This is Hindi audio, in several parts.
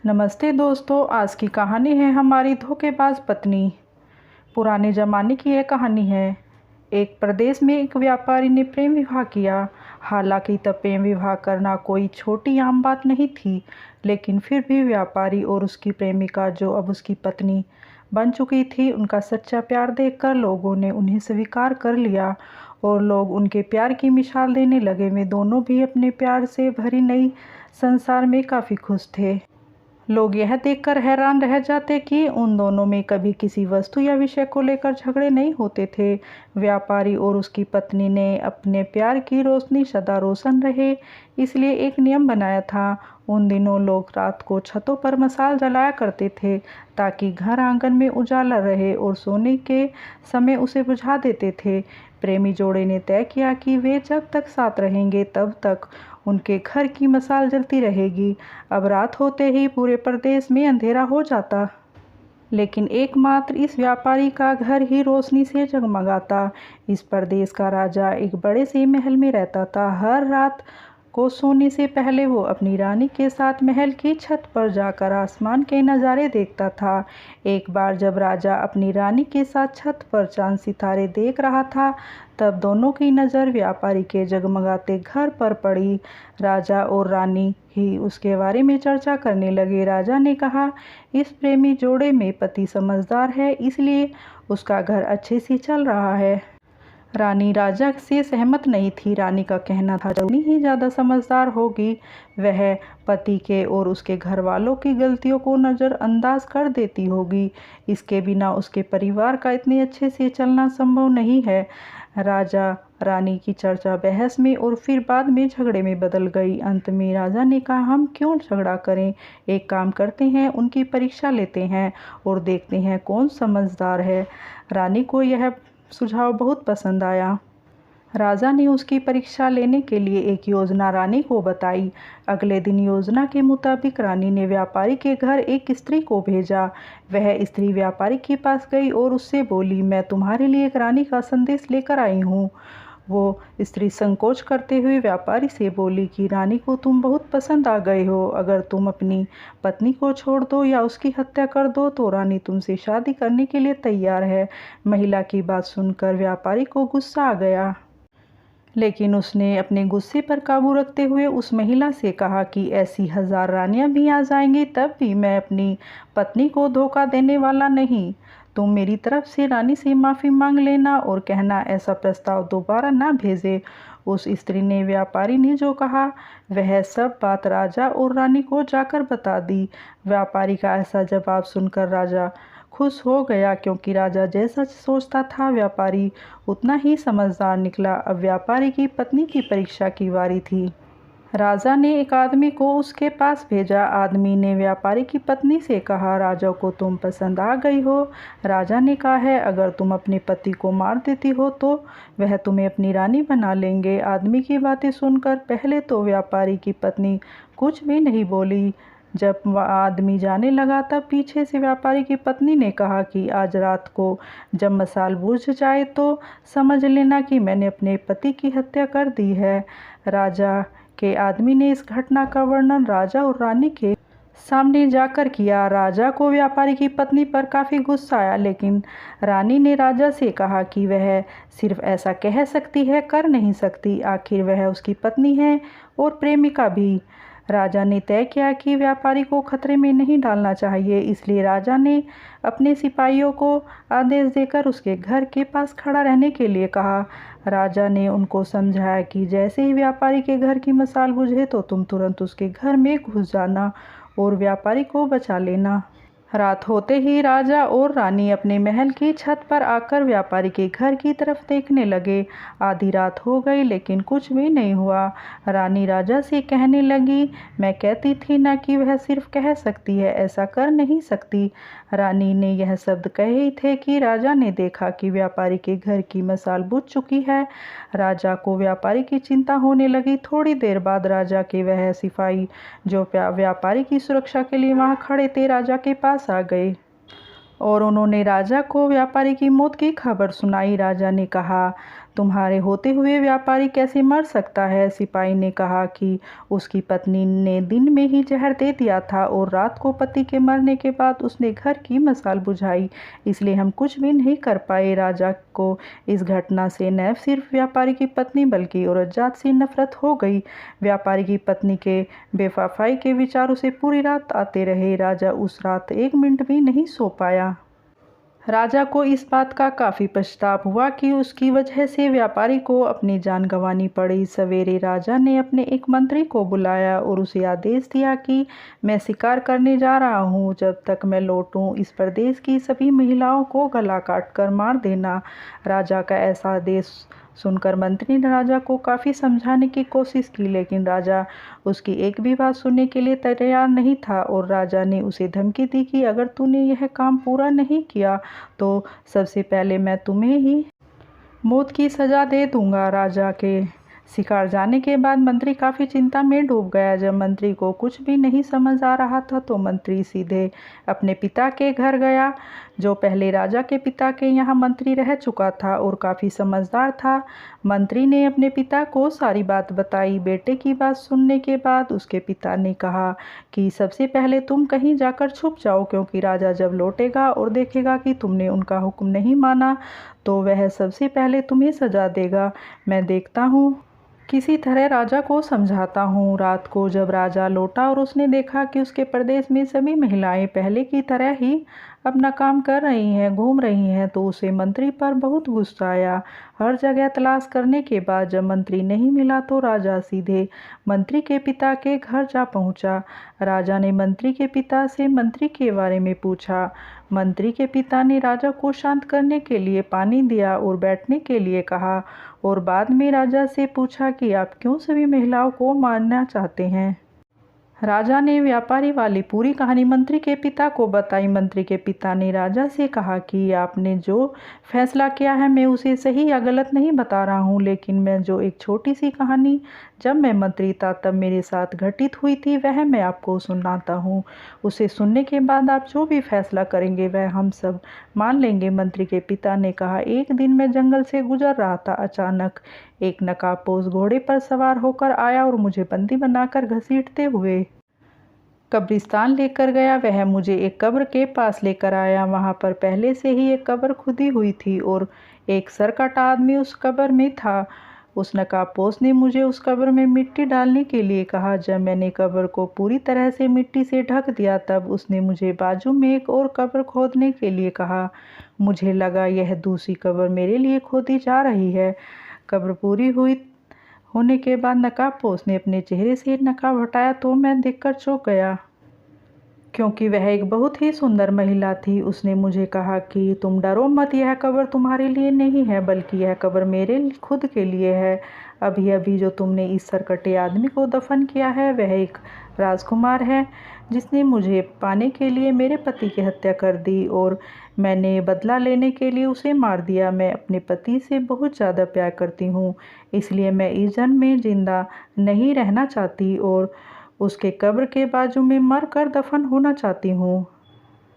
नमस्ते दोस्तों, आज की कहानी है हमारी धोखेबाज पत्नी। पुराने ज़माने की यह कहानी है। एक प्रदेश में एक व्यापारी ने प्रेम विवाह किया। हालांकि तब प्रेम विवाह करना कोई छोटी आम बात नहीं थी, लेकिन फिर भी व्यापारी और उसकी प्रेमिका, जो अब उसकी पत्नी बन चुकी थी, उनका सच्चा प्यार देखकर लोगों ने उन्हें स्वीकार कर लिया और लोग उनके प्यार की मिसाल देने लगे। वे दोनों भी अपने प्यार से भरी नई संसार में काफ़ी खुश थे। लोग यह देखकर हैरान रह जाते कि उन दोनों में कभी किसी वस्तु या विषय को लेकर झगड़े नहीं होते थे। व्यापारी और उसकी पत्नी ने अपने प्यार की रोशनी सदा रोशन रहे, इसलिए एक नियम बनाया था। उन दिनों लोग रात को छतों पर मशाल जलाया करते थे ताकि घर आंगन में उजाला रहे, और सोने के समय उसे बुझा देते थे। प्रेमी जोड़े ने तय किया कि वे जब तक साथ रहेंगे तब तक उनके घर की मशाल जलती रहेगी। अब रात होते ही पूरे प्रदेश में अंधेरा हो जाता, लेकिन एकमात्र इस व्यापारी का घर ही रोशनी से जगमगाता। इस प्रदेश का राजा एक बड़े से महल में रहता था। हर रात को सोने से पहले वो अपनी रानी के साथ महल की छत पर जाकर आसमान के नज़ारे देखता था। एक बार जब राजा अपनी रानी के साथ छत पर चांद सितारे देख रहा था, तब दोनों की नज़र व्यापारी के जगमगाते घर पर पड़ी। राजा और रानी ही उसके बारे में चर्चा करने लगे। राजा ने कहा, इस प्रेमी जोड़े में पति समझदार है, इसलिए उसका घर अच्छे से चल रहा है। रानी राजा से सहमत नहीं थी। रानी का कहना था, जौनी ही ज़्यादा समझदार होगी, वह पति के और उसके घर वालों की गलतियों को नज़रअंदाज कर देती होगी। इसके बिना उसके परिवार का इतने अच्छे से चलना संभव नहीं है। राजा रानी की चर्चा बहस में और फिर बाद में झगड़े में बदल गई। अंत में राजा ने कहा, हम क्यों झगड़ा करें, एक काम करते हैं, उनकी परीक्षा लेते हैं और देखते हैं कौन समझदार है। रानी को यह सुझाव बहुत पसंद आया। राजा ने उसकी परीक्षा लेने के लिए एक योजना रानी को बताई। अगले दिन योजना के मुताबिक रानी ने व्यापारी के घर एक स्त्री को भेजा। वह स्त्री व्यापारी के पास गई और उससे बोली, मैं तुम्हारे लिए एक रानी का संदेश लेकर आई हूँ। वो स्त्री संकोच करते हुए व्यापारी से बोली कि रानी को तुम बहुत पसंद आ गए हो। अगर तुम अपनी पत्नी को छोड़ दो या उसकी हत्या कर दो तो रानी तुमसे शादी करने के लिए तैयार है। महिला की बात सुनकर व्यापारी को गुस्सा आ गया, लेकिन उसने अपने गुस्से पर काबू रखते हुए उस महिला से कहा कि ऐसी 1000 रानियां भी आ जाएंगी, तब भी मैं अपनी पत्नी को धोखा देने वाला नहीं। तुम मेरी तरफ से रानी से माफ़ी मांग लेना और कहना ऐसा प्रस्ताव दोबारा ना भेजे। उस स्त्री ने व्यापारी ने जो कहा वह सब बात राजा और रानी को जाकर बता दी। व्यापारी का ऐसा जवाब सुनकर राजा खुश हो गया, क्योंकि राजा जैसा सोचता था व्यापारी उतना ही समझदार निकला। अब व्यापारी की पत्नी की परीक्षा की बारी थी। राजा ने एक आदमी को उसके पास भेजा। आदमी ने व्यापारी की पत्नी से कहा, राजा को तुम पसंद आ गई हो। राजा ने कहा है, अगर तुम अपने पति को मार देती हो तो वह तुम्हें अपनी रानी बना लेंगे। आदमी की बातें सुनकर पहले तो व्यापारी की पत्नी कुछ भी नहीं बोली। जब वह आदमी जाने लगा तब पीछे से व्यापारी की पत्नी ने कहा कि आज रात को जब मशाल बुझ जाए तो समझ लेना कि मैंने अपने पति की हत्या कर दी है। राजा के आदमी ने इस घटना का वर्णन राजा और रानी के सामने जाकर किया। राजा को व्यापारी की पत्नी पर काफ़ी गुस्सा आया, लेकिन रानी ने राजा से कहा कि वह सिर्फ ऐसा कह सकती है, कर नहीं सकती। आखिर वह उसकी पत्नी है और प्रेमिका भी। राजा ने तय किया कि व्यापारी को खतरे में नहीं डालना चाहिए, इसलिए राजा ने अपने सिपाहियों को आदेश देकर उसके घर के पास खड़ा रहने के लिए कहा। राजा ने उनको समझाया कि जैसे ही व्यापारी के घर की मशाल बुझे तो तुम तुरंत उसके घर में घुस जाना और व्यापारी को बचा लेना। रात होते ही राजा और रानी अपने महल की छत पर आकर व्यापारी के घर की तरफ देखने लगे। आधी रात हो गई लेकिन कुछ भी नहीं हुआ। रानी राजा से कहने लगी, मैं कहती थी ना कि वह सिर्फ कह सकती है, ऐसा कर नहीं सकती। रानी ने यह शब्द कहे ही थे कि राजा ने देखा कि व्यापारी के घर की मशाल बुझ चुकी है। राजा को व्यापारी की चिंता होने लगी। थोड़ी देर बाद राजा के वह सिपाही जो व्यापारी की सुरक्षा के लिए वहां खड़े थे, राजा के पास आ गए और उन्होंने राजा को व्यापारी की मौत की खबर सुनाई। राजा ने कहा, तुम्हारे होते हुए व्यापारी कैसे मर सकता है? सिपाही ने कहा कि उसकी पत्नी ने दिन में ही जहर दे दिया था और रात को पति के मरने के बाद उसने घर की मशाल बुझाई, इसलिए हम कुछ भी नहीं कर पाए। राजा को इस घटना से न सिर्फ व्यापारी की पत्नी बल्कि औरत जात से नफरत हो गई। व्यापारी की पत्नी के बेवफाई के विचार उसे पूरी रात आते रहे। राजा उस रात 1 मिनट भी नहीं सो पाया। राजा को इस बात का काफ़ी पछतावा हुआ कि उसकी वजह से व्यापारी को अपनी जान गंवानी पड़ी। सवेरे राजा ने अपने एक मंत्री को बुलाया और उसे आदेश दिया कि मैं शिकार करने जा रहा हूँ, जब तक मैं लौटूँ इस प्रदेश की सभी महिलाओं को गला काट कर मार देना। राजा का ऐसा आदेश सुनकर मंत्री ने राजा को काफ़ी समझाने की कोशिश की, लेकिन राजा उसकी एक भी बात सुनने के लिए तैयार नहीं था और राजा ने उसे धमकी दी कि अगर तूने यह काम पूरा नहीं किया तो सबसे पहले मैं तुम्हें ही मौत की सज़ा दे दूंगा। राजा के शिकार जाने के बाद मंत्री काफ़ी चिंता में डूब गया। जब मंत्री को कुछ भी नहीं समझ आ रहा था तो मंत्री सीधे अपने पिता के घर गया, जो पहले राजा के पिता के यहाँ मंत्री रह चुका था और काफ़ी समझदार था। मंत्री ने अपने पिता को सारी बात बताई। बेटे की बात सुनने के बाद उसके पिता ने कहा कि सबसे पहले तुम कहीं जाकर छुप जाओ, क्योंकि राजा जब लौटेगा और देखेगा कि तुमने उनका हुक्म नहीं माना तो वह सबसे पहले तुम्हें सजा देगा। मैं देखता हूँ किसी तरह राजा को समझाता हूँ। रात को जब राजा लौटा और उसने देखा कि उसके प्रदेश में सभी महिलाएं पहले की तरह ही अपना काम कर रही हैं, घूम रही हैं, तो उसे मंत्री पर बहुत गुस्सा आया। हर जगह तलाश करने के बाद जब मंत्री नहीं मिला तो राजा सीधे मंत्री के पिता के घर जा पहुंचा। राजा ने मंत्री के पिता से मंत्री के बारे में पूछा। मंत्री के पिता ने राजा को शांत करने के लिए पानी दिया और बैठने के लिए कहा और बाद में राजा से पूछा कि आप क्यों सभी महिलाओं को मारना चाहते हैं। राजा ने व्यापारी वाली पूरी कहानी मंत्री के पिता को बताई। मंत्री के पिता ने राजा से कहा कि आपने जो फैसला किया है मैं उसे सही या गलत नहीं बता रहा हूँ, लेकिन मैं जो एक छोटी सी कहानी जब मैं मंत्री था तब मेरे साथ घटित हुई थी वह मैं आपको सुनाता हूँ। उसे सुनने के बाद आप जो भी फैसला करेंगे वह हम सब मान लेंगे। मंत्री के पिता ने कहा, एक दिन मैं जंगल से गुजर रहा था। अचानक एक नकाबपोश घोड़े पर सवार होकर आया और मुझे बंदी बनाकर घसीटते हुए कब्रिस्तान लेकर गया। वह मुझे एक कब्र के पास लेकर आया। वहां पर पहले से ही एक कब्र खुदी हुई थी और एक सरकटा आदमी उस कब्र में था। उस नकाबपोश ने मुझे उस कब्र में मिट्टी डालने के लिए कहा। जब मैंने कब्र को पूरी तरह से मिट्टी से ढक दिया तब उसने मुझे बाजू में एक और कब्र खोदने के लिए कहा। मुझे लगा यह दूसरी कब्र मेरे लिए खोदी जा रही है। कब्र पूरी होने के बाद नकाबपोश ने अपने चेहरे से नकाब हटाया तो मैं देखकर चौंक गया, क्योंकि वह एक बहुत ही सुंदर महिला थी। उसने मुझे कहा कि तुम डरो मत, यह कब्र तुम्हारे लिए नहीं है बल्कि यह कब्र मेरे खुद के लिए है। अभी अभी जो तुमने इस सरकटे आदमी को दफन किया है वह एक राजकुमार है जिसने मुझे पाने के लिए मेरे पति की हत्या कर दी और मैंने बदला लेने के लिए उसे मार दिया। मैं अपने पति से बहुत ज़्यादा प्यार करती हूँ, इसलिए मैं इस जन्म में जिंदा नहीं रहना चाहती और उसके कब्र के बाजू में मर कर दफन होना चाहती हूँ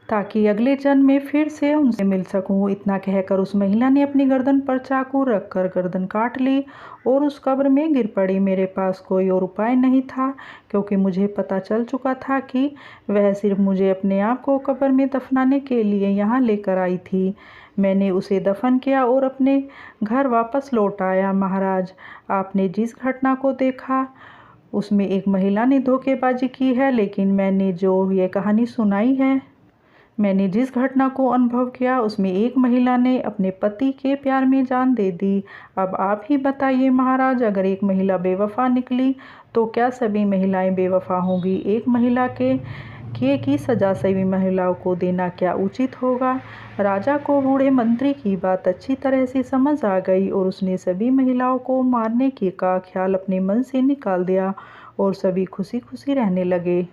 ताकि अगले जन्म में फिर से उनसे मिल सकूं। इतना कहकर उस महिला ने अपनी गर्दन पर चाकू रखकर गर्दन काट ली और उस कब्र में गिर पड़ी। मेरे पास कोई और उपाय नहीं था, क्योंकि मुझे पता चल चुका था कि वह सिर्फ मुझे अपने आप को कब्र में दफनाने के लिए यहाँ लेकर आई थी। मैंने उसे दफन किया और अपने घर वापस लौट आया। महाराज, आपने जिस घटना को देखा उसमें एक महिला ने धोखेबाजी की है, लेकिन मैंने जो ये कहानी सुनाई है, मैंने जिस घटना को अनुभव किया उसमें एक महिला ने अपने पति के प्यार में जान दे दी। अब आप ही बताइए महाराज, अगर एक महिला बेवफा निकली तो क्या सभी महिलाएं बेवफा होंगी? एक महिला के किए की सजा सभी महिलाओं को देना क्या उचित होगा? राजा को बूढ़े मंत्री की बात अच्छी तरह से समझ आ गई और उसने सभी महिलाओं को मारने की का ख्याल अपने मन से निकाल दिया और सभी खुशी खुशी रहने लगे।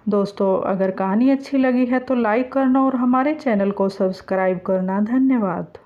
दोस्तों, अगर कहानी अच्छी लगी है तो लाइक करना और हमारे चैनल को सब्सक्राइब करना। धन्यवाद।